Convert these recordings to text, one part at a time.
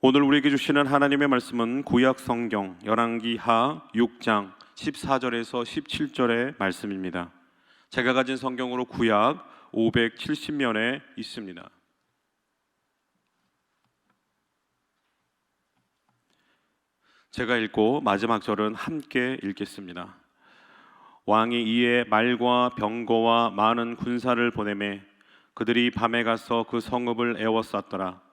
오늘 우리에게 주시는 하나님의 말씀은 구약 성경 열왕기하 6장 14절에서 17절의 말씀입니다. 제가 가진 성경으로 구약 570면에 있습니다. 제가 읽고 마지막 절은 함께 읽겠습니다. 왕이 이에 말과 병거와 많은 군사를 보내매 그들이 밤에 가서 그 성읍을 에워쌌더라.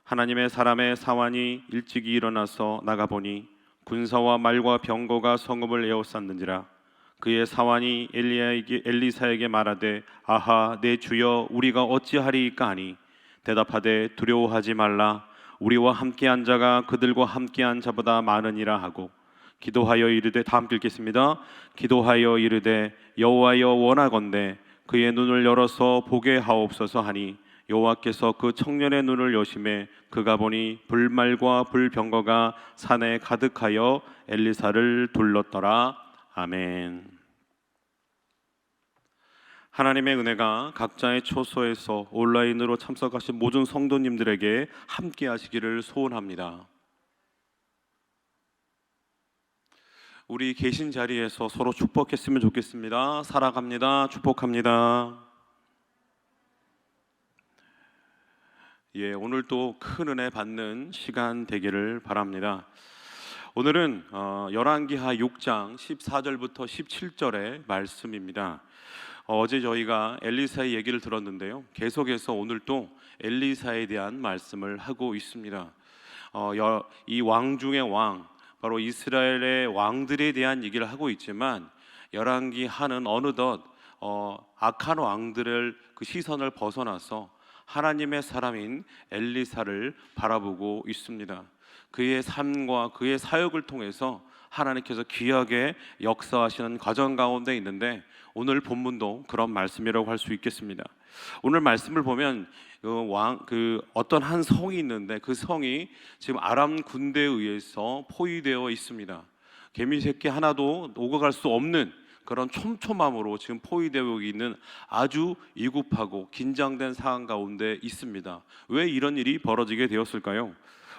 하나님의 사람의 사환이 일찍이 일어나서 나가보니 군사와 말과 병거가 성읍을 에워쌌는지라. 그의 사환이 엘리사에게 말하되 아하 내 주여 우리가 어찌하리이까 하니 대답하되 두려워하지 말라 우리와 함께한 자가 그들과 함께한 자보다 많으니라 하고 기도하여 이르되, 다 함께 읽겠습니다. 기도하여 이르되 여호와여 원하건대 그의 눈을 열어서 보게 하옵소서 하니 여호와께서 그 청년의 눈을 여심해 그가 보니 불말과 불병거가 산에 가득하여 엘리사를 둘렀더라. 아멘. 하나님의 은혜가 각자의 초소에서 온라인으로 참석하신 모든 성도님들에게 함께 하시기를 소원합니다. 우리 계신 자리에서 서로 축복했으면 좋겠습니다. 사랑합니다. 축복합니다. 오늘도 큰 은혜 받는 시간 되기를 바랍니다. 오늘은 열왕기하 6장 14절부터 17절의 말씀입니다. 어제 저희가 엘리사의 얘기를 들었는데요, 계속해서 오늘 또 엘리사에 대한 말씀을 하고 있습니다. 이 왕 중의 왕, 바로 이스라엘의 왕들에 대한 얘기를 하고 있지만 열왕기하는 어느덧 악한 왕들을 그 시선을 벗어나서 하나님의 사람인 엘리사를 바라보고 있습니다. 그의 삶과 그의 사역을 통해서 하나님께서 귀하게 역사하시는 과정 가운데 있는데, 오늘 본문도 그런 말씀이라고 할 수 있겠습니다. 오늘 말씀을 보면 어떤 한 성이 있는데 그 성이 지금 아람 군대에 의해서 포위되어 있습니다. 개미 새끼 하나도 오고 갈 수 없는 그런 촘촘함으로 지금 포위되어 있는 아주 위급하고 긴장된 상황 가운데 있습니다. 왜 이런 일이 벌어지게 되었을까요?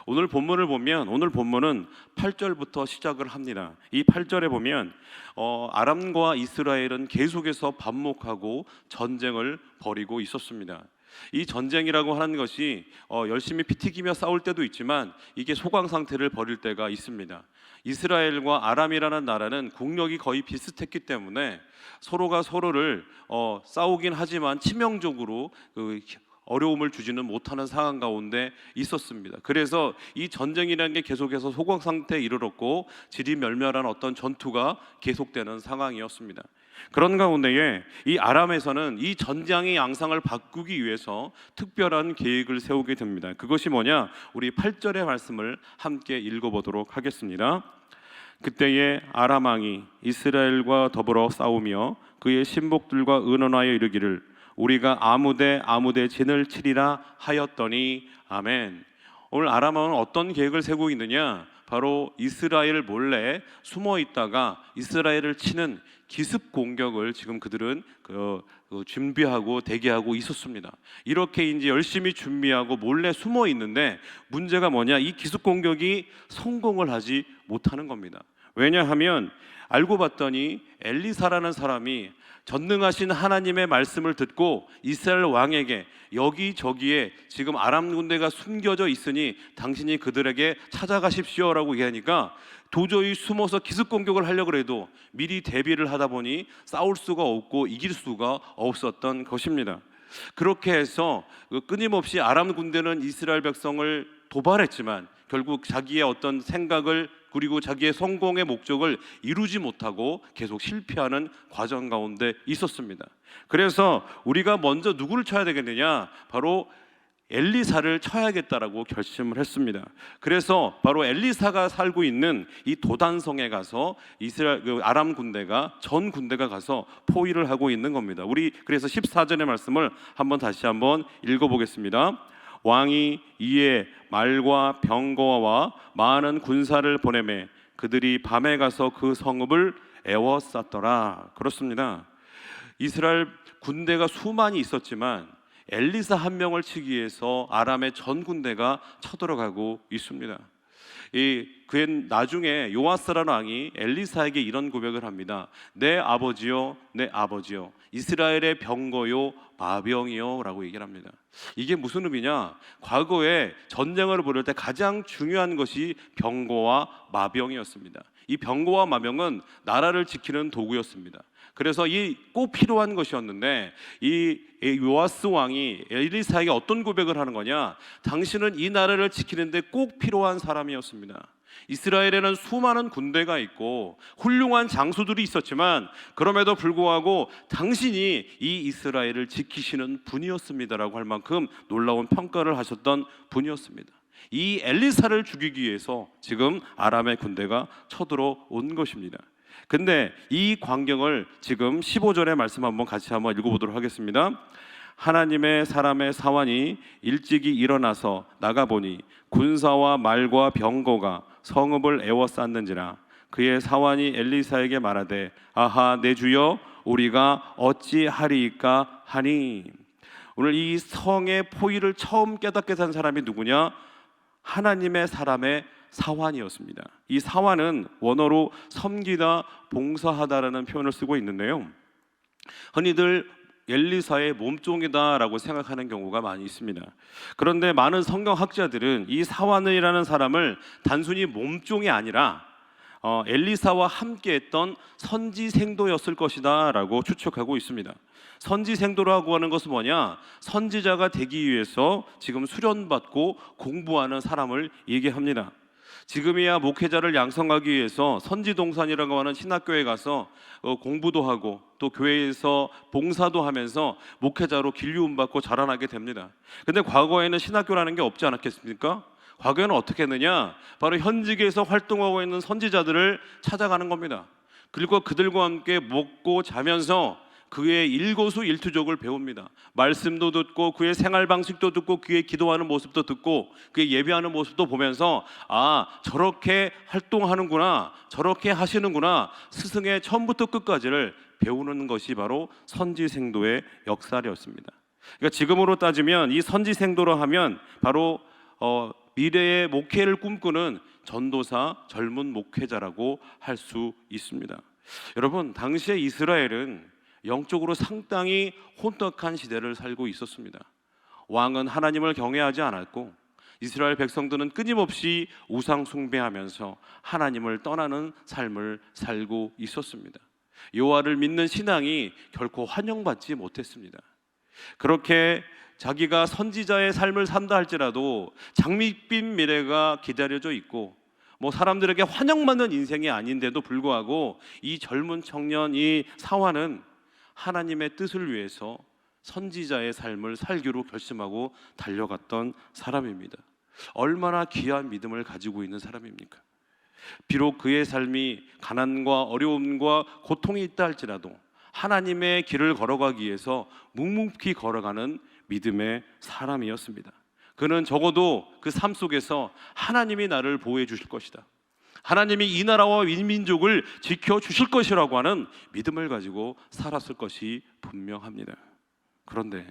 오늘 본문을 보면, 오늘 본문은 8절부터 시작을 합니다. 이 8절에 보면 아람과 이스라엘은 계속해서 반목하고 전쟁을 벌이고 있었습니다. 이 전쟁이라고 하는 것이 열심히 피 튀기며 싸울 때도 있지만 이게 소강 상태를 벌일 때가 있습니다. 이스라엘과 아람이라는 나라는 국력이 거의 비슷했기 때문에 서로가 서로를 싸우긴 하지만 치명적으로 어려움을 주지는 못하는 상황 가운데 있었습니다. 그래서 이 전쟁이라는 게 계속해서 소강 상태에 이르렀고 지리멸멸한 어떤 전투가 계속되는 상황이었습니다. 그런 가운데에 이 아람에서는 이 전장의 양상을 바꾸기 위해서 특별한 계획을 세우게 됩니다. 그것이 뭐냐? 우리 8절의 말씀을 함께 읽어보도록 하겠습니다. 그때에 아람 왕이 이스라엘과 더불어 싸우며 그의 신복들과 의논하여 이르기를 우리가 아무데 진을 치리라 하였더니. 아멘. 오늘 아람 왕은 어떤 계획을 세우고 있느냐? 바로 이스라엘 몰래 숨어 있다가 이스라엘을 치는 기습 공격을 지금 그들은 준비하고 대기하고 있었습니다. 이렇게 이제 열심히 준비하고 몰래 숨어 있는데 문제가 뭐냐? 이 기습 공격이 성공을 하지 못하는 겁니다. 왜냐하면 알고 봤더니 엘리사라는 사람이 전능하신 하나님의 말씀을 듣고 이스라엘 왕에게 여기저기에 지금 아람 군대가 숨겨져 있으니 당신이 그들에게 찾아가십시오라고 얘기하니까 도저히 숨어서 기습 공격을 하려고 해도 미리 대비를 하다 보니 싸울 수가 없고 이길 수가 없었던 것입니다. 그렇게 해서 끊임없이 아람 군대는 이스라엘 백성을 도발했지만 결국 자기의 어떤 생각을 그리고 자기의 성공의 목적을 이루지 못하고 계속 실패하는 과정 가운데 있었습니다. 그래서 우리가 먼저 누구를 쳐야 되겠느냐? 바로 엘리사를 쳐야겠다라고 결심을 했습니다. 그래서 바로 엘리사가 살고 있는 이 도단성에 가서 이스라엘 아람 군대가 전 군대가 가서 포위를 하고 있는 겁니다. 우리 그래서 14절의 말씀을 다시 한번 읽어보겠습니다. 왕이 이에 말과 병거와 많은 군사를 보내매 그들이 밤에 가서 그 성읍을 에워쌌더라. 그렇습니다. 이스라엘 군대가 수많이 있었지만 엘리사 한 명을 치기 위해서 아람의 전 군대가 쳐들어가고 있습니다. 그의 나중에 요아스라는 왕이 엘리사에게 이런 고백을 합니다. 내 아버지요, 내 아버지요, 이스라엘의 병거요 마병이요 라고 얘기를 합니다. 이게 무슨 의미냐? 과거에 전쟁을 벌일 때 가장 중요한 것이 병거와 마병이었습니다. 이 병거와 마병은 나라를 지키는 도구였습니다. 그래서 이 꼭 필요한 것이었는데, 이 요아스 왕이 엘리사에게 어떤 고백을 하는 거냐? 당신은 이 나라를 지키는데 꼭 필요한 사람이었습니다. 이스라엘에는 수많은 군대가 있고 훌륭한 장수들이 있었지만 그럼에도 불구하고 당신이 이 이스라엘을 지키시는 분이었습니다라고 할 만큼 놀라운 평가를 하셨던 분이었습니다. 이 엘리사를 죽이기 위해서 지금 아람의 군대가 쳐들어온 것입니다. 근데 이 광경을 지금 15절의 말씀 같이 한번 읽어보도록 하겠습니다. 하나님의 사람의 사환이 일찍이 일어나서 나가보니 군사와 말과 병거가 성읍을 에워쌌는지라. 그의 사환이 엘리사에게 말하되 아하 내 주여 우리가 어찌하리이까 하니. 오늘 이 성의 포위를 처음 깨닫게 된 사람이 누구냐? 하나님의 사람의 사환이었습니다. 이 사환은 원어로 섬기다, 봉사하다라는 표현을 쓰고 있는데요, 흔히들 엘리사의 몸종이다라고 생각하는 경우가 많이 있습니다. 그런데 많은 성경학자들은 이 사환이라는 사람을 단순히 몸종이 아니라 엘리사와 함께했던 선지생도였을 것이다 라고 추측하고 있습니다. 선지생도라고 하는 것은 뭐냐? 선지자가 되기 위해서 지금 수련받고 공부하는 사람을 얘기합니다. 지금이야 목회자를 양성하기 위해서 선지동산이라고 하는 신학교에 가서 공부도 하고 또 교회에서 봉사도 하면서 목회자로 길리움받고 자라나게 됩니다. 근데 과거에는 신학교라는 게 없지 않았겠습니까? 과거에는 어떻게 했느냐? 바로 현직에서 활동하고 있는 선지자들을 찾아가는 겁니다. 그리고 그들과 함께 먹고 자면서 그의 일거수일투족을 배웁니다. 말씀도 듣고 그의 생활 방식도 듣고 그의 기도하는 모습도 듣고 그의 예배하는 모습도 보면서 아, 저렇게 활동하는구나, 저렇게 하시는구나, 스승의 처음부터 끝까지를 배우는 것이 바로 선지생도의 역사였습니다. 그러니까 지금으로 따지면 이 선지생도로 하면 바로 미래의 목회를 꿈꾸는 전도사, 젊은 목회자라고 할 수 있습니다. 여러분, 당시에 이스라엘은 영적으로 상당히 혼탁한 시대를 살고 있었습니다. 왕은 하나님을 경외하지 않았고 이스라엘 백성들은 끊임없이 우상 숭배하면서 하나님을 떠나는 삶을 살고 있었습니다. 여호와를 믿는 신앙이 결코 환영받지 못했습니다. 그렇게 자기가 선지자의 삶을 산다 할지라도 장밋빛 미래가 기다려져 있고 사람들에게 환영받는 인생이 아닌데도 불구하고 이 젊은 청년, 이 사환은 하나님의 뜻을 위해서 선지자의 삶을 살기로 결심하고 달려갔던 사람입니다. 얼마나 귀한 믿음을 가지고 있는 사람입니까? 비록 그의 삶이 가난과 어려움과 고통이 있다 할지라도 하나님의 길을 걸어가기 위해서 묵묵히 걸어가는 믿음의 사람이었습니다. 그는 적어도 그 삶 속에서 하나님이 나를 보호해 주실 것이다, 하나님이 이 나라와 이 민족을 지켜주실 것이라고 하는 믿음을 가지고 살았을 것이 분명합니다. 그런데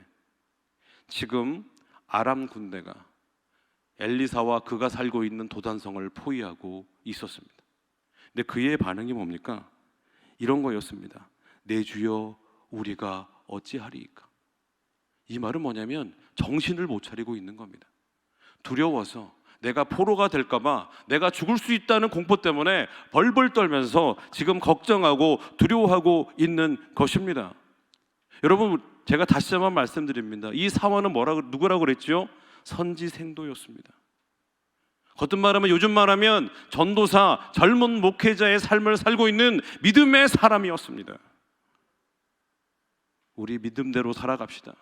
지금 아람 군대가 엘리사와 그가 살고 있는 도단성을 포위하고 있었습니다. 근데 그의 반응이 뭡니까? 이런 거였습니다. 내 주여 우리가 어찌하리이까. 이 말은 뭐냐면 정신을 못 차리고 있는 겁니다. 두려워서 내가 포로가 될까봐, 내가 죽을 수 있다는 공포 때문에 벌벌 떨면서 지금 걱정하고 두려워하고 있는 것입니다. 여러분, 제가 다시 한번 말씀드립니다. 이 사원은 누구라고 그랬죠? 선지생도였습니다. 거듭 말하면, 요즘 말하면 전도사, 젊은 목회자의 삶을 살고 있는 믿음의 사람이었습니다. 우리 믿음대로 살아갑시다.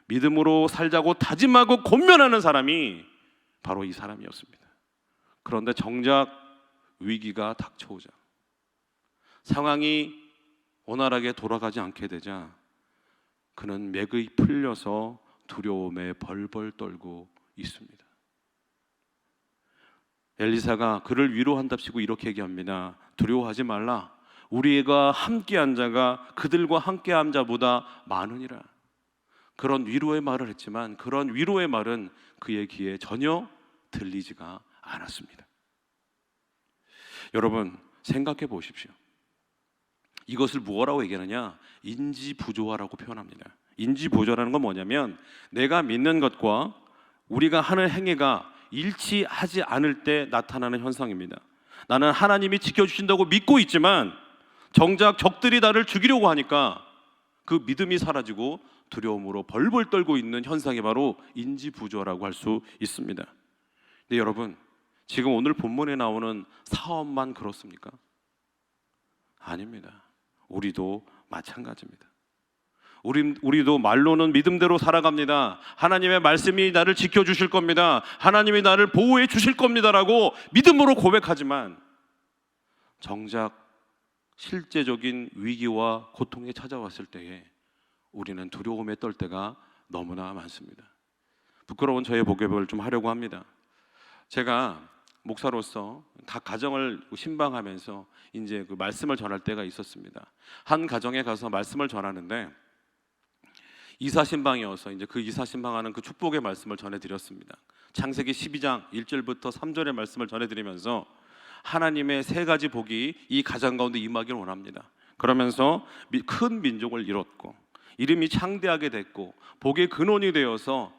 믿음으로 살자고 다짐하고 권면하는 사람이 바로 이 사람이었습니다. 그런데 정작 위기가 닥쳐오자, 상황이 원활하게 돌아가지 않게 되자 그는 맥이 풀려서 두려움에 벌벌 떨고 있습니다. 엘리사가 그를 위로한답시고 이렇게 얘기합니다. 두려워하지 말라. 우리가 함께한 자가 그들과 함께한 자보다 많으니라. 그런 위로의 말을 했지만 그런 위로의 말은 그의 귀에 전혀 들리지가 않았습니다. 여러분 생각해 보십시오. 이것을 무엇라고 얘기하느냐? 인지부조화라고 표현합니다. 인지부조라는 건 뭐냐면 내가 믿는 것과 우리가 하는 행위가 일치하지 않을 때 나타나는 현상입니다. 나는 하나님이 지켜주신다고 믿고 있지만 정작 적들이 나를 죽이려고 하니까 그 믿음이 사라지고 두려움으로 벌벌 떨고 있는 현상이 바로 인지부조라고 할 수 있습니다. 근데 여러분 지금 오늘 본문에 나오는 사업만 그렇습니까? 아닙니다. 우리도 마찬가지입니다. 우리도 말로는 믿음대로 살아갑니다. 하나님의 말씀이 나를 지켜주실 겁니다. 하나님이 나를 보호해 주실 겁니다라고 믿음으로 고백하지만 정작 실제적인 위기와 고통이 찾아왔을 때에 우리는 두려움에 떨 때가 너무나 많습니다. 부끄러운 저의 고백을 좀 하려고 합니다. 제가 목사로서 각 가정을 신방하면서 이제 그 말씀을 전할 때가 있었습니다. 한 가정에 가서 말씀을 전하는데 이사 신방이어서 이제 그 이사 신방하는 그 축복의 말씀을 전해드렸습니다. 창세기 12장 1절부터 3절의 말씀을 전해드리면서 하나님의 세 가지 복이 이 가정 가운데 임하기를 원합니다. 그러면서 큰 민족을 이뤘고 이름이 창대하게 됐고 복의 근원이 되어서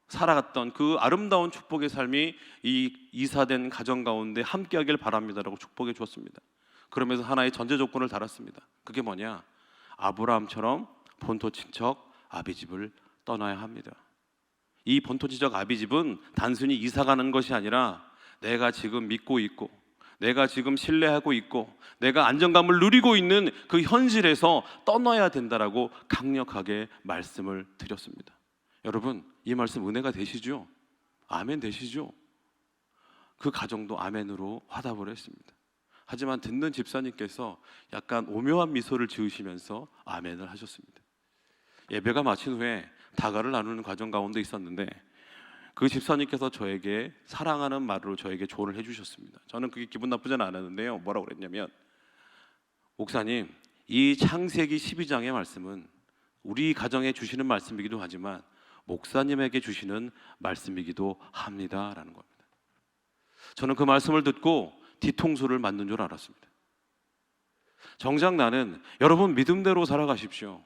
살아갔던 그 아름다운 축복의 삶이 이 이사된 가정 가운데 함께하길 바랍니다라고 축복해 주었습니다. 그러면서 하나의 전제 조건을 달았습니다. 그게 뭐냐? 아브라함처럼 본토 친척 아비집을 떠나야 합니다. 이 본토 친척 아비집은 단순히 이사 가는 것이 아니라 내가 지금 믿고 있고 내가 지금 신뢰하고 있고 내가 안정감을 누리고 있는 그 현실에서 떠나야 된다라고 강력하게 말씀을 드렸습니다. 여러분 이 말씀 은혜가 되시죠? 아멘 되시죠? 그 가정도 아멘으로 화답을 했습니다. 하지만 듣는 집사님께서 약간 오묘한 미소를 지으시면서 아멘을 하셨습니다. 예배가 마친 후에 다가를 나누는 과정 가운데 있었는데 그 집사님께서 저에게 사랑하는 말로 저에게 조언을 해주셨습니다. 저는 그게 기분 나쁘지는 않았는데요. 뭐라고 그랬냐면 목사님 이 창세기 12장의 말씀은 우리 가정에 주시는 말씀이기도 하지만 목사님에게 주시는 말씀이기도 합니다라는 겁니다. 저는 그 말씀을 듣고 뒤통수를 맞는 줄 알았습니다. 정작 나는 여러분 믿음대로 살아가십시오.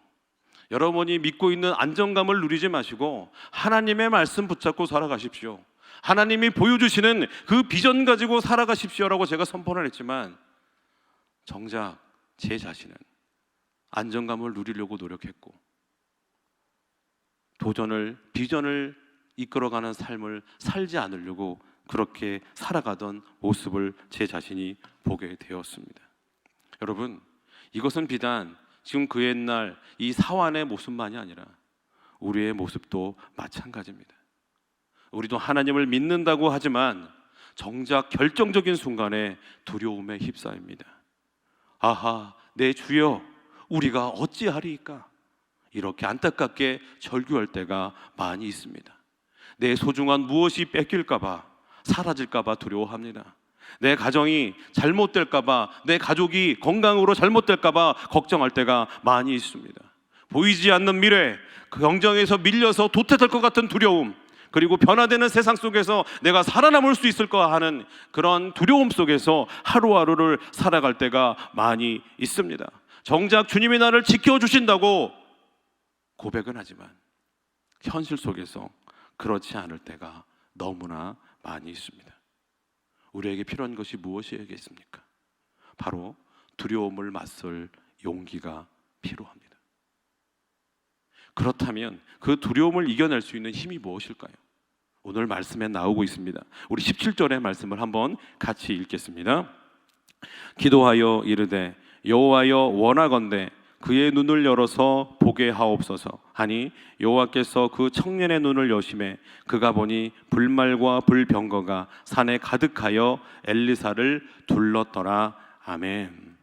여러분이 믿고 있는 안정감을 누리지 마시고 하나님의 말씀 붙잡고 살아가십시오. 하나님이 보여주시는 그 비전 가지고 살아가십시오라고 제가 선포를 했지만 정작 제 자신은 안정감을 누리려고 노력했고 도전을 비전을 이끌어가는 삶을 살지 않으려고 그렇게 살아가던 모습을 제 자신이 보게 되었습니다. 여러분 이것은 비단 지금 그 옛날 이 사환의 모습만이 아니라 우리의 모습도 마찬가지입니다. 우리도 하나님을 믿는다고 하지만 정작 결정적인 순간에 두려움에 휩싸입니다. 아하 내 주여 우리가 어찌하리이까 이렇게 안타깝게 절규할 때가 많이 있습니다. 내 소중한 무엇이 뺏길까 봐 사라질까 봐 두려워합니다. 내 가정이 잘못될까 봐 내 가족이 건강으로 잘못될까 봐 걱정할 때가 많이 있습니다. 보이지 않는 미래 그 경쟁에서 밀려서 도태될 것 같은 두려움 그리고 변화되는 세상 속에서 내가 살아남을 수 있을까 하는 그런 두려움 속에서 하루하루를 살아갈 때가 많이 있습니다. 정작 주님이 나를 지켜주신다고 고백은 하지만 현실 속에서 그렇지 않을 때가 너무나 많이 있습니다. 우리에게 필요한 것이 무엇이겠습니까? 바로 두려움을 맞설 용기가 필요합니다. 그렇다면 그 두려움을 이겨낼 수 있는 힘이 무엇일까요? 오늘 말씀에 나오고 있습니다. 우리 17절의 말씀을 한번 같이 읽겠습니다. 기도하여 이르되 여호와여 원하건대 그의 눈을 열어서 보게 하옵소서 하니 여호와께서 그 청년의 눈을 여심해 그가 보니 불말과 불병거가 산에 가득하여 엘리사를 둘렀더라. 아멘.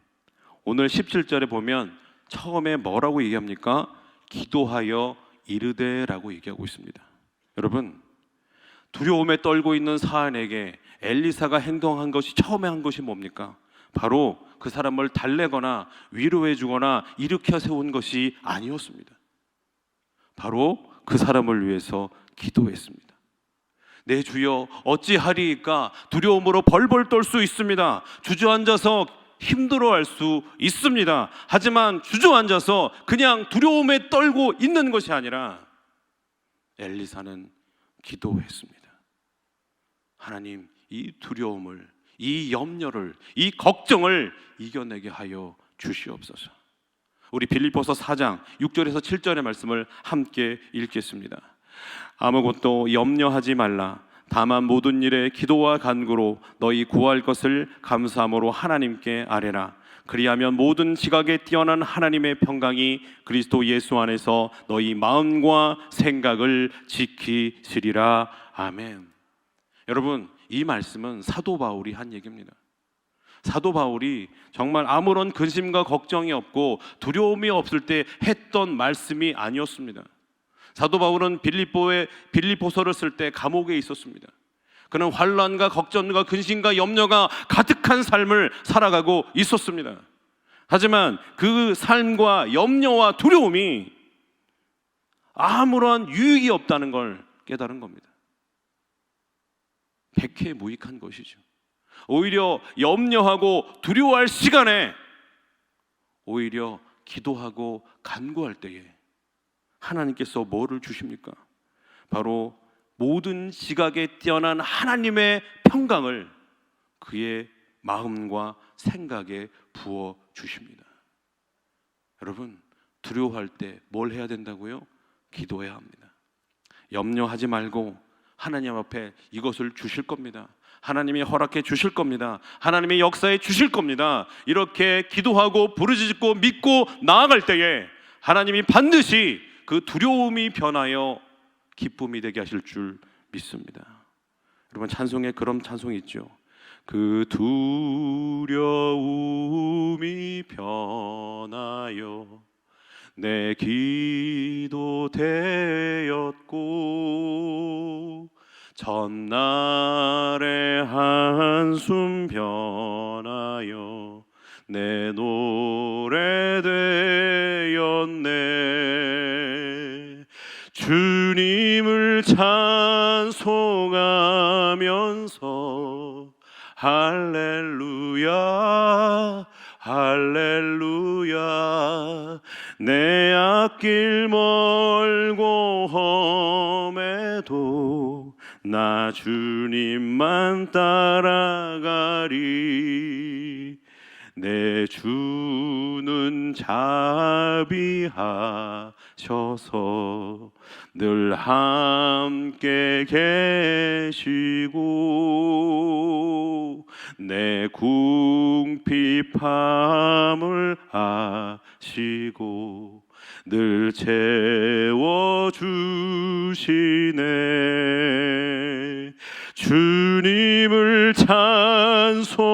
오늘 17절에 보면 처음에 뭐라고 얘기합니까? 기도하여 이르되라고 얘기하고 있습니다. 여러분 두려움에 떨고 있는 사안에게 엘리사가 행동한 것이 처음에 한 것이 뭡니까? 바로 그 사람을 달래거나 위로해 주거나 일으켜 세운 것이 아니었습니다. 바로 그 사람을 위해서 기도했습니다. 내 주여 어찌하리이까? 두려움으로 벌벌 떨 수 있습니다. 주저앉아서 힘들어할 수 있습니다. 하지만 주저앉아서 그냥 두려움에 떨고 있는 것이 아니라 엘리사는 기도했습니다. 하나님, 이 두려움을, 이 염려를, 이 걱정을 이겨내게 하여 주시옵소서. 우리 빌립보서 4장 6절에서 7절의 말씀을 함께 읽겠습니다. 아무것도 염려하지 말라. 다만 모든 일에 기도와 간구로 너희 구할 것을 감사함으로 하나님께 아뢰라. 그리하면 모든 지각에 뛰어난 하나님의 평강이 그리스도 예수 안에서 너희 마음과 생각을 지키시리라. 아멘. 여러분, 이 말씀은 사도 바울이 한 얘기입니다. 사도 바울이 정말 아무런 근심과 걱정이 없고 두려움이 없을 때 했던 말씀이 아니었습니다. 사도 바울은 빌립보서를 쓸 때 감옥에 있었습니다. 그는 환난과 걱정과 근심과 염려가 가득한 삶을 살아가고 있었습니다. 하지만 그 삶과 염려와 두려움이 아무런 유익이 없다는 걸 깨달은 겁니다. 백해무익한 것이죠. 오히려 염려하고 두려워할 시간에 오히려 기도하고 간구할 때에 하나님께서 뭐를 주십니까? 바로 모든 지각에 뛰어난 하나님의 평강을 그의 마음과 생각에 부어 주십니다. 여러분, 두려워할 때 뭘 해야 된다고요? 기도해야 합니다. 염려하지 말고 하나님 앞에 이것을 주실 겁니다. 하나님이 허락해 주실 겁니다. 하나님의 역사에 주실 겁니다. 이렇게 기도하고 부르짖고 믿고 나아갈 때에 하나님이 반드시 그 두려움이 변하여 기쁨이 되게 하실 줄 믿습니다. 여러분, 찬송에 그런 찬송이 있죠. 그 두려움이 변하여 내 기도 되었고 전날의 한숨 변하여 내 노래 되었네. 주님을 찬송하면서 할렐루야 할렐루야. 내 앞길 멀고 험해도 나 주님만 따라가리. 내 주는 자비하셔서 늘 함께 계시고 내 궁핍함을 아시고 늘 채워주시네. 주님을 찬송하면서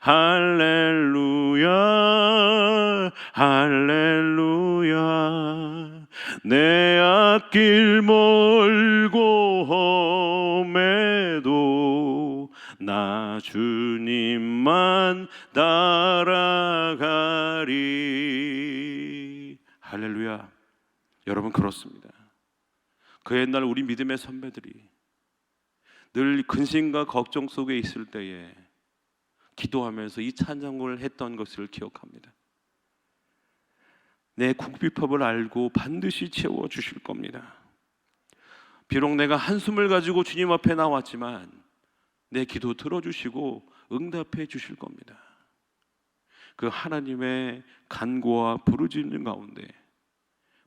할렐루야 할렐루야. 내 앞길 멀고 험해도 나 주님만 따라가리. 할렐루야. 여러분, 그렇습니다. 그 옛날 우리 믿음의 선배들이 늘 근심과 걱정 속에 있을 때에 기도하면서 이 찬양을 했던 것을 기억합니다. 내 궁핍함을 알고 반드시 채워주실 겁니다. 비록 내가 한숨을 가지고 주님 앞에 나왔지만 내 기도 들어주시고 응답해 주실 겁니다. 그 하나님의 간구와 부르짖는 가운데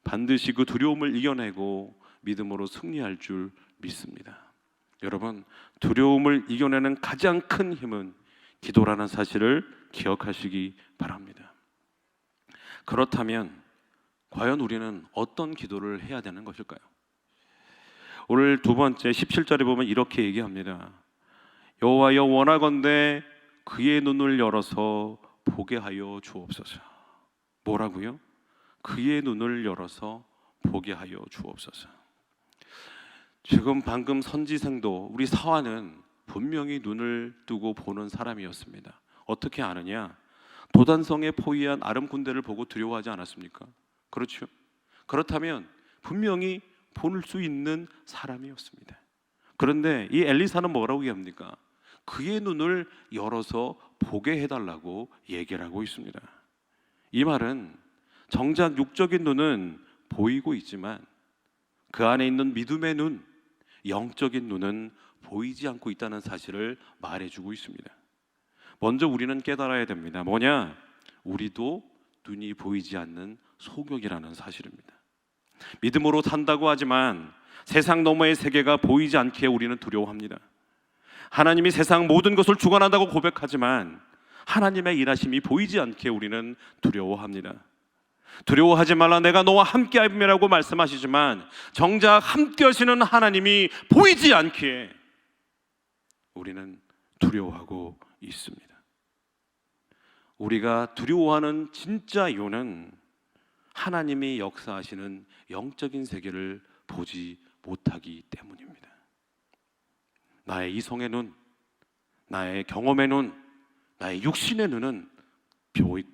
반드시 그 두려움을 이겨내고 믿음으로 승리할 줄 믿습니다. 여러분, 두려움을 이겨내는 가장 큰 힘은 기도라는 사실을 기억하시기 바랍니다. 그렇다면 과연 우리는 어떤 기도를 해야 되는 것일까요? 오늘 두 번째 17절에 보면 이렇게 얘기합니다. 여호와여, 원하건대 그의 눈을 열어서 보게 하여 주옵소서. 뭐라고요? 그의 눈을 열어서 보게 하여 주옵소서. 지금 방금 선지생도 우리 사화는 분명히 눈을 뜨고 보는 사람이었습니다. 어떻게 아느냐? 도단성에 포위한 아람 군대를 보고 두려워하지 않았습니까? 그렇죠? 그렇다면 분명히 볼 수 있는 사람이었습니다. 그런데 이 엘리사는 뭐라고 얘기합니까? 그의 눈을 열어서 보게 해달라고 얘기를 하고 있습니다. 이 말은 정작 육적인 눈은 보이고 있지만 그 안에 있는 믿음의 눈, 영적인 눈은 보이지 않고 있다는 사실을 말해주고 있습니다. 먼저 우리는 깨달아야 됩니다. 뭐냐? 우리도 눈이 보이지 않는 소경이라는 사실입니다. 믿음으로 산다고 하지만 세상 너머의 세계가 보이지 않기에 우리는 두려워합니다. 하나님이 세상 모든 것을 주관한다고 고백하지만 하나님의 일하심이 보이지 않기에 우리는 두려워합니다. 두려워하지 말라, 내가 너와 함께함이라고 말씀하시지만 정작 함께하시는 하나님이 보이지 않기에 우리는 두려워하고 있습니다. 우리가 두려워하는 진짜 이유는 하나님이 역사하시는 영적인 세계를 보지 못하기 때문입니다. 나의 이성의 눈, 나의 경험의 눈, 나의 육신의 눈은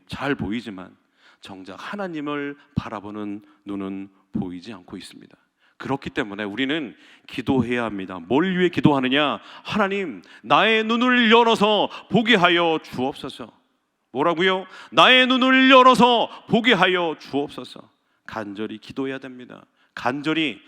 잘 보이지만 정작 하나님을 바라보는 눈은 보이지 않고 있습니다. 그렇기 때문에 우리는 기도해야 합니다. 뭘 위해 기도하느냐? 하나님, 나의 눈을 열어서 보게 하여 주옵소서. 뭐라고요? 나의 눈을 열어서 보게 하여 주옵소서. 간절히 기도해야 됩니다. 간절히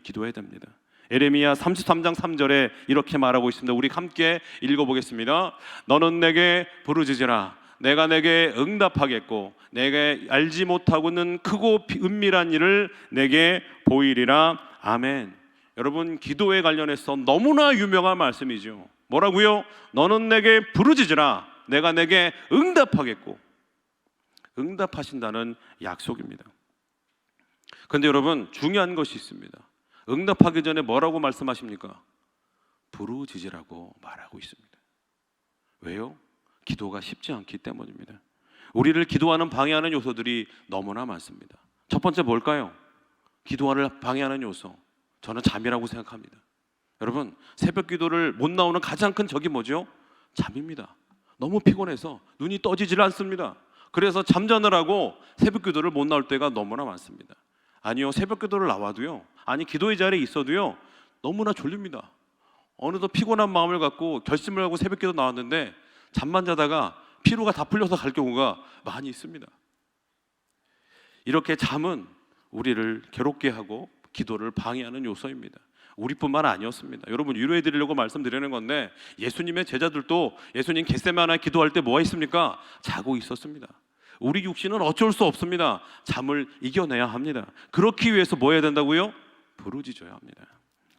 기도해야 됩니다. 에레미야 33장 3절에 이렇게 말하고 있습니다. 우리 함께 읽어보겠습니다. 너는 내게 부르짖으라. 내가 내게 응답하겠고 내게 알지 못하고는 크고 은밀한 일을 내게 보이리라. 아멘. 여러분, 기도에 관련해서 너무나 유명한 말씀이죠. 뭐라고요? 너는 내게 부르짖으라. 내가 내게 응답하겠고. 응답하신다는 약속입니다. 그런데 여러분, 중요한 것이 있습니다. 응답하기 전에 뭐라고 말씀하십니까? 부르짖으라고 말하고 있습니다. 왜요? 기도가 쉽지 않기 때문입니다. 우리를 기도하는 방해하는 요소들이 너무나 많습니다. 첫 번째 뭘까요? 기도를 방해하는 요소, 저는 잠이라고 생각합니다. 여러분, 새벽 기도를 못 나오는 가장 큰 적이 뭐죠? 잠입니다. 너무 피곤해서 눈이 떠지질 않습니다. 그래서 잠자느라고 새벽 기도를 못 나올 때가 너무나 많습니다. 아니요, 새벽 기도를 나와도요, 아니 기도의 자리에 있어도요, 너무나 졸립니다. 어느덧 피곤한 마음을 갖고 결심을 하고 새벽 기도 나왔는데 잠만 자다가 피로가 다 풀려서 갈 경우가 많이 있습니다. 이렇게 잠은 우리를 괴롭게 하고 기도를 방해하는 요소입니다. 우리뿐만 아니었습니다. 여러분, 위로해 드리려고 말씀드리는 건데, 예수님의 제자들도 예수님 겟세마네 기도할 때 뭐가 있습니까? 자고 있었습니다. 우리 육신은 어쩔 수 없습니다. 잠을 이겨내야 합니다. 그렇기 위해서 뭐 해야 된다고요? 부르짖어야 합니다.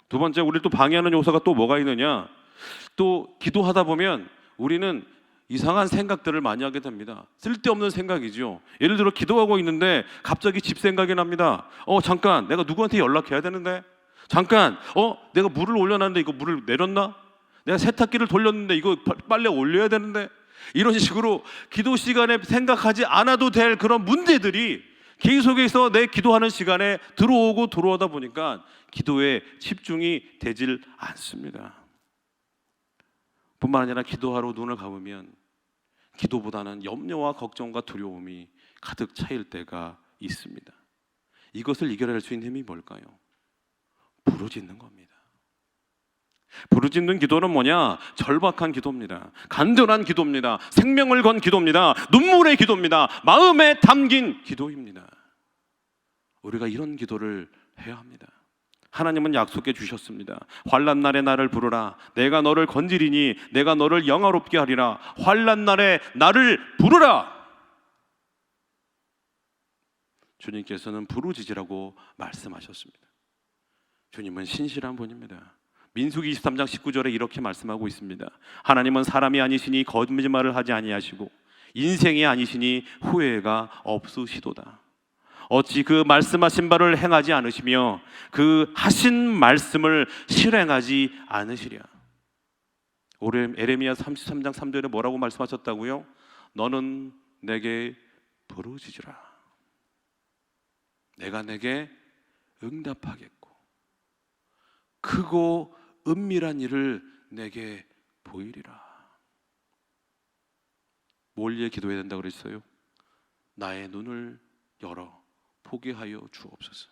두 번째, 우리를 또 방해하는 요소가 또 뭐가 있느냐? 또 기도하다 보면 우리는 이상한 생각들을 많이 하게 됩니다. 쓸데없는 생각이죠. 예를 들어 기도하고 있는데 갑자기 집 생각이 납니다. 잠깐, 내가 누구한테 연락해야 되는데, 잠깐, 내가 물을 올려놨는데 이거 물을 내렸나? 내가 세탁기를 돌렸는데 이거 빨래 올려야 되는데. 이런 식으로 기도 시간에 생각하지 않아도 될 그런 문제들이 계속해서 내 기도하는 시간에 들어오고 들어오다 보니까 기도에 집중이 되질 않습니다. 뿐만 아니라 기도하러 눈을 감으면 기도보다는 염려와 걱정과 두려움이 가득 차일 때가 있습니다. 이것을 이겨낼 수 있는 힘이 뭘까요? 부르짖는 겁니다. 부르짖는 기도는 뭐냐? 절박한 기도입니다. 간절한 기도입니다. 생명을 건 기도입니다. 눈물의 기도입니다. 마음에 담긴 기도입니다. 우리가 이런 기도를 해야 합니다. 하나님은 약속해 주셨습니다. 환난 날에 나를 부르라. 내가 너를 건지리니 내가 너를 영화롭게 하리라. 환난 날에 나를 부르라. 주님께서는 부르짖으라고 말씀하셨습니다. 주님은 신실한 분입니다. 민수기 23장 19절에 이렇게 말씀하고 있습니다. 하나님은 사람이 아니시니 거짓말을 하지 아니하시고 인생이 아니시니 후회가 없으시도다. 어찌 그 말씀하신 바를 행하지 않으시며 그 하신 말씀을 실행하지 않으시랴. 올해 에레미야 33장 3절에 뭐라고 말씀하셨다고요? 너는 내게 부르짖으라. 내가 내게 응답하겠고 크고 은밀한 일을 내게 보이리라. 뭘 위해 기도해야 된다고 그랬어요? 나의 눈을 열어 보게 하여 주옵소서.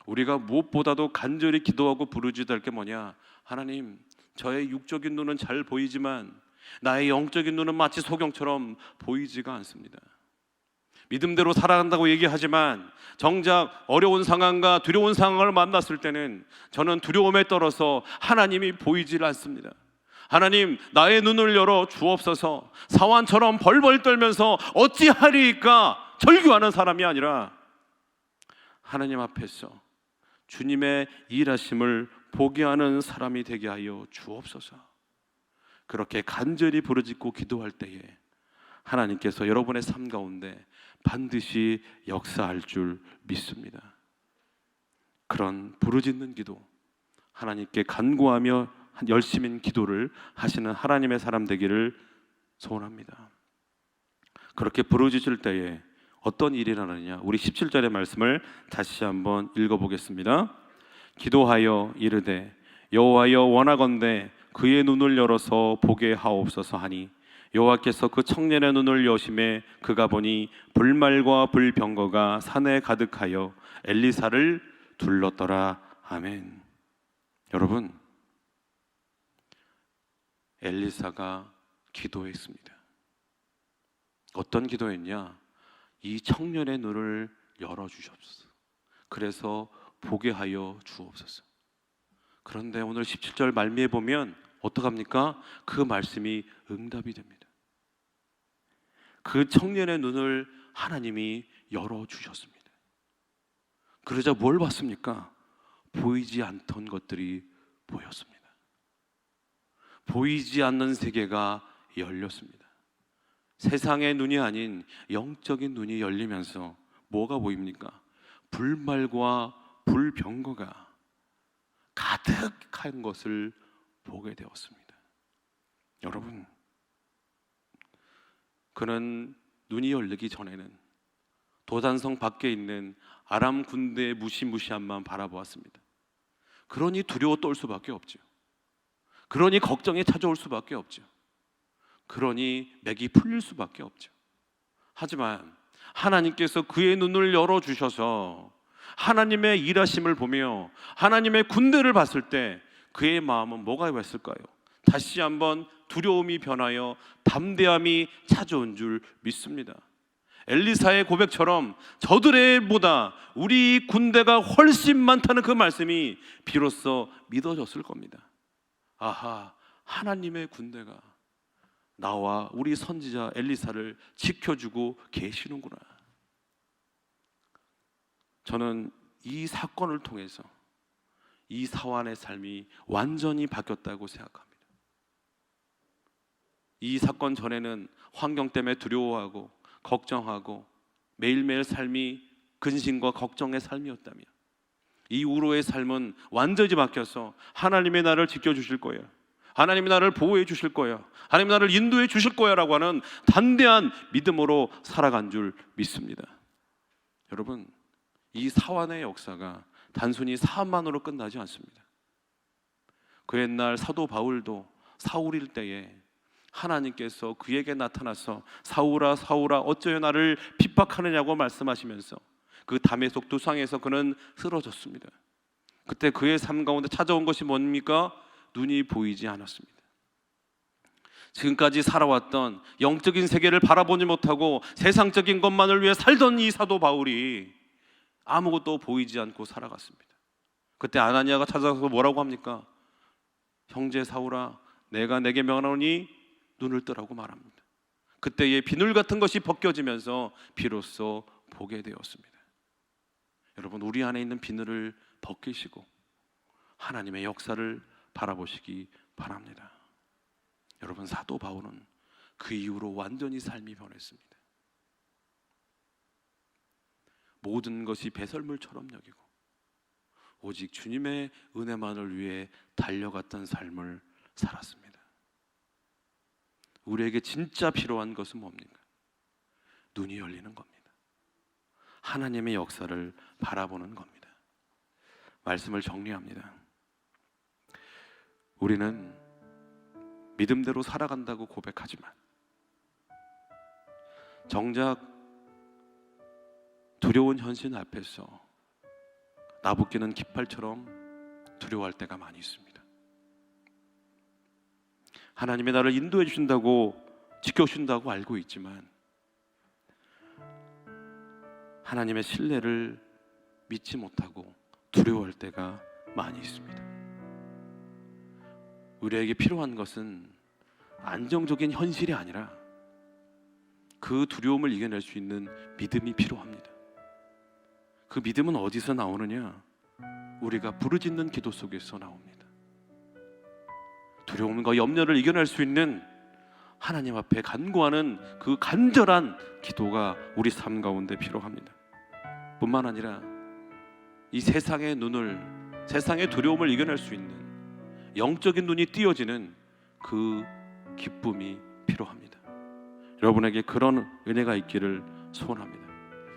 우리가 무엇보다도 간절히 기도하고 부르짖어야 할 게 뭐냐? 하나님, 저의 육적인 눈은 잘 보이지만 나의 영적인 눈은 마치 소경처럼 보이지가 않습니다. 믿음대로 살아간다고 얘기하지만 정작 어려운 상황과 두려운 상황을 만났을 때는 저는 두려움에 떨어서 하나님이 보이질 않습니다. 하나님, 나의 눈을 열어 주옵소서. 사환처럼 벌벌 떨면서 어찌하리이까 절규하는 사람이 아니라 하나님 앞에서 주님의 일하심을 보게 하는 사람이 되게 하여 주옵소서. 그렇게 간절히 부르짖고 기도할 때에 하나님께서 여러분의 삶 가운데 반드시 역사할 줄 믿습니다. 그런 부르짖는 기도, 하나님께 간구하며 열심인 기도를 하시는 하나님의 사람 되기를 소원합니다. 그렇게 부르짖을 때에 어떤 일이 일어나느냐? 우리 17절의 말씀을 다시 한번 읽어보겠습니다. 기도하여 이르되 여호와여, 원하건대 그의 눈을 열어서 보게 하옵소서 하니 여호와께서 그 청년의 눈을 여심해 그가 보니 불말과 불병거가 산에 가득하여 엘리사를 둘렀더라. 아멘. 여러분, 엘리사가 기도했습니다. 어떤 기도했냐? 이 청년의 눈을 열어주시옵소서. 그래서 보게 하여 주옵소서. 그런데 오늘 17절 말미에 보면 어떡합니까? 그 말씀이 응답이 됩니다. 그 청년의 눈을 하나님이 열어주셨습니다. 그러자 뭘 봤습니까? 보이지 않던 것들이 보였습니다. 보이지 않는 세계가 열렸습니다. 세상의 눈이 아닌 영적인 눈이 열리면서 뭐가 보입니까? 불말과 불병거가 가득한 것을 보게 되었습니다. 여러분, 그는 눈이 열리기 전에는 도단성 밖에 있는 아람 군대의 무시무시함만 바라보았습니다. 그러니 두려워 떨 수밖에 없죠. 그러니 걱정이 찾아올 수밖에 없죠. 그러니 맥이 풀릴 수밖에 없죠. 하지만 하나님께서 그의 눈을 열어주셔서 하나님의 일하심을 보며 하나님의 군대를 봤을 때 그의 마음은 뭐가 됐을까요? 다시 한번 두려움이 변하여 담대함이 찾아온 줄 믿습니다. 엘리사의 고백처럼 저들보다 우리 군대가 훨씬 많다는 그 말씀이 비로소 믿어졌을 겁니다. 아하, 하나님의 군대가 나와 우리 선지자 엘리사를 지켜주고 계시는구나. 저는 이 사건을 통해서 이 사환의 삶이 완전히 바뀌었다고 생각합니다. 이 사건 전에는 환경 때문에 두려워하고 걱정하고 매일매일 삶이 근심과 걱정의 삶이었다면 이후로의 삶은 완전히 바뀌어서 하나님의 나를 지켜주실 거예요. 하나님이 나를 보호해 주실 거야. 하나님이 나를 인도해 주실 거야 라고 하는 담대한 믿음으로 살아간 줄 믿습니다. 여러분, 이 사환의 역사가 단순히 사함만으로 끝나지 않습니다. 그 옛날 사도 바울도 사울일 때에 하나님께서 그에게 나타나서 사울아 사울아 어쩌여 나를 핍박하느냐고 말씀하시면서 그 다메섹 도상에서 그는 쓰러졌습니다. 그때 그의 삶 가운데 찾아온 것이 뭡니까? 눈이 보이지 않았습니다. 지금까지 살아왔던 영적인 세계를 바라보지 못하고 세상적인 것만을 위해 살던 이 사도 바울이 아무것도 보이지 않고 살아갔습니다. 그때 아나니아가 찾아가서 뭐라고 합니까? 형제 사울아, 내가 내게 명하노니 눈을 뜨라고 말합니다. 그때의 비늘 같은 것이 벗겨지면서 비로소 보게 되었습니다. 여러분, 우리 안에 있는 비늘을 벗기시고 하나님의 역사를 바라보시기 바랍니다. 여러분, 사도 바울은 그 이후로 완전히 삶이 변했습니다. 모든 것이 배설물처럼 여기고 오직 주님의 은혜만을 위해 달려갔던 삶을 살았습니다. 우리에게 진짜 필요한 것은 뭡니까? 눈이 열리는 겁니다. 하나님의 역사를 바라보는 겁니다. 말씀을 정리합니다. 우리는 믿음대로 살아간다고 고백하지만 정작 두려운 현실 앞에서 나부끼는 깃발처럼 두려워할 때가 많이 있습니다. 하나님이 나를 인도해 주신다고, 지켜주신다고 알고 있지만 하나님의 신뢰를 믿지 못하고 두려워할 때가 많이 있습니다. 우리에게 필요한 것은 안정적인 현실이 아니라 그 두려움을 이겨낼 수 있는 믿음이 필요합니다. 그 믿음은 어디서 나오느냐? 우리가 부르짖는 기도 속에서 나옵니다. 두려움과 염려를 이겨낼 수 있는 하나님 앞에 간구하는 그 간절한 기도가 우리 삶 가운데 필요합니다. 뿐만 아니라 이 세상의 세상의 두려움을 이겨낼 수 있는 영적인 눈이 띄어지는 그 기쁨이 필요합니다. 여러분에게 그런 은혜가 있기를 소원합니다.